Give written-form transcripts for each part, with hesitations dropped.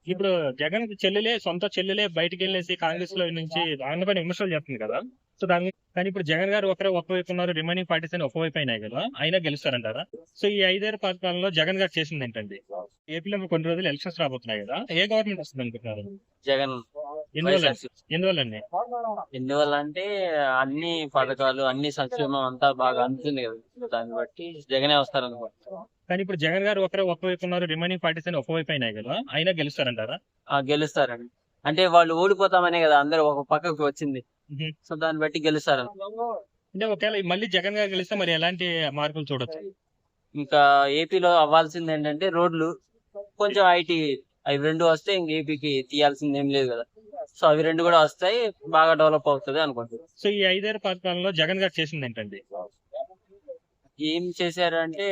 ఇప్పుడు జగన్ చెల్లెలే సొంత చెల్లెలే బయటికెళ్ళేసి కాంగ్రెస్ లో నుంచి దానిపైన విమర్శలు చేస్తుంది కదా. సో కానీ ఇప్పుడు జగన్ గారు ఒకరే ఒకవైపు ఉన్నారు, రిమైనింగ్ పార్టీస్ అని ఒకవైపు అయినాయి కదా, అయినా గెలుస్తారంటారా? సో ఈ 5 ఏళ్ల పరిపాలనలో జగన్ గారు చేసింది ఏంటండి? ఏపీలో కొన్ని రోజులు ఎలక్షన్స్ రాబోతున్నాయి కదా, ఏ గవర్నమెంట్ వస్తుంది అనుకుంటున్నారు? జగన్ ఎందువల్ల వైఎస్ఆర్సీపీ. ఎందువల్లండి? ఎందువల్ల అంటే అన్ని పథకాలు అన్ని సంక్షేమం అంతా బాగా అందుతుంది కదా, దాన్ని బట్టి జగనే వస్తారనుకో. కానీ ఇప్పుడు జగన్ గారు ఒకరే ఒకవైపు ఉన్నారు, రిమైనింగ్ పార్టీస్ అని ఒకవైపు అయినాయి కదా, అయినా గెలుస్తారంటారా? గెలుస్తారండి. అంటే వాళ్ళు ఓడిపోతామనే కదా అందరూ ఒక పక్కకు వచ్చింది. మ్హూ. సో దాన్ని బట్టి గెలుస్తారు. అంటే ఒకవేళ మళ్ళీ జగన్ గారు గెలిస్తే మరి ఎలాంటి మార్పులు చూడొచ్చు? ఇంకా ఏపీలో అవ్వాల్సింది ఏంటంటే రోడ్లు, కొంచెం ఐటీ, అవి రెండు వస్తే ఇంక ఏపీకి తీయాల్సింది ఏం లేదు కదా. సో అవి రెండు కూడా వస్తాయి, బాగా డెవలప్ అవుతుంది అనుకుంటున్నాను. సో ఈ 5 ఏళ్ల పరిపాలనలో జగన్ గారు చేసింది ఏంటండి? ఏం చేశారు అంటే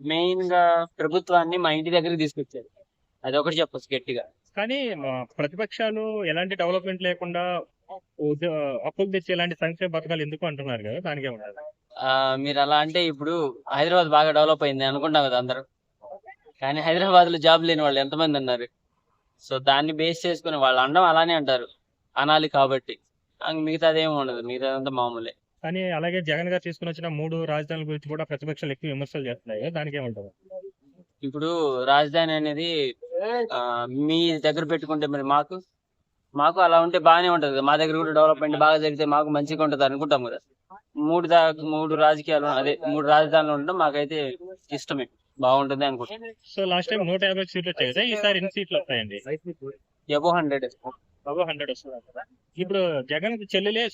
మెయిన్ గా ప్రభుత్వాన్ని మా ఇంటి దగ్గరికి తీసుకొచ్చారు. అది ఒకటి చెప్పొచ్చు గట్టిగా. కానీ ప్రతిపక్షాలు ఎలాంటి డెవలప్మెంట్ లేకుండా ఉద్య- అప్పులు తెచ్చి ఎలాంటి సంక్షేమ పథకాలు ఎందుకు అంటున్నారు కదా, దానికే ఉండాలి. మీరు అలా అంటే ఇప్పుడు హైదరాబాద్ బాగా డెవలప్ అయింది అనుకుంటాం కదా అందరూ. కానీ హైదరాబాద్ లో జాబ్ లేని వాళ్ళు ఎంతమంది ఉన్నారు? సో దాన్ని బేస్ చేసుకుని వాళ్ళు అనడం అలానే అంటారు, అనాలి కాబట్టి. మిగతాది ఏమి ఉండదు, మిగతాదంతా మామూలే. కానీ అలాగే జగన్ గారు తీసుకుని వచ్చిన 3 రాజధానుల గురించి కూడా ప్రతిపక్షాలు ఎక్కువ విమర్శలు చేస్తున్నాయి కదా, దానికే ఉంటుంది. ఇప్పుడు రాజధాని అనేది ఆ, మీ దగ్గర పెట్టుకుంటే మరి మాకు మాకు అలా ఉంటే బాగానే ఉంటది కదా. మా దగ్గర కూడా డెవలప్మెంట్ బాగా జరిగితే మాకు మంచిగా ఉంటది అనుకుంటాం కదా. మూడు రాజకీయాలు, అదే 3 రాజధానులు ఉండడం మాకైతే ఇష్టమే, బాగుంటుంది అనుకుంటాం. సో లాస్ట్ టైం 150 సీట్లు వచ్చాయి కదా, ఈసారి ఎన్ని సీట్లు వస్తాయండి? ఎబో 100. బాబు 100 వస్తుంది కదా. ఇప్పుడు జగన్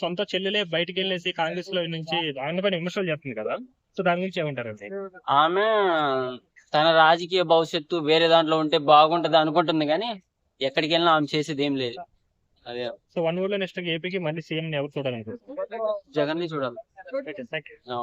సొంత చెల్లెలే బయటికి వెళ్ళేసి కాంగ్రెస్ లో నుంచి దానిపైన విమర్శలు చేస్తుంది కదా, సో దాని గురించి ఏమంటారండి? ఆమె తన రాజకీయ భవిష్యత్తు వేరే దాంట్లో ఉంటే బాగుంటది అనుకుంటుంది, కానీ ఎక్కడికి వెళ్ళినా ఆమె చేసేది ఏం లేదు. అదే సో 1 ఊర్లో నెక్స్ట్ ఏపీకి మళ్ళీ సీఎం ఎవరు చూడాలనుకుంటున్నారు? జగన్ ని చూడాలి. Thank you. ఆ.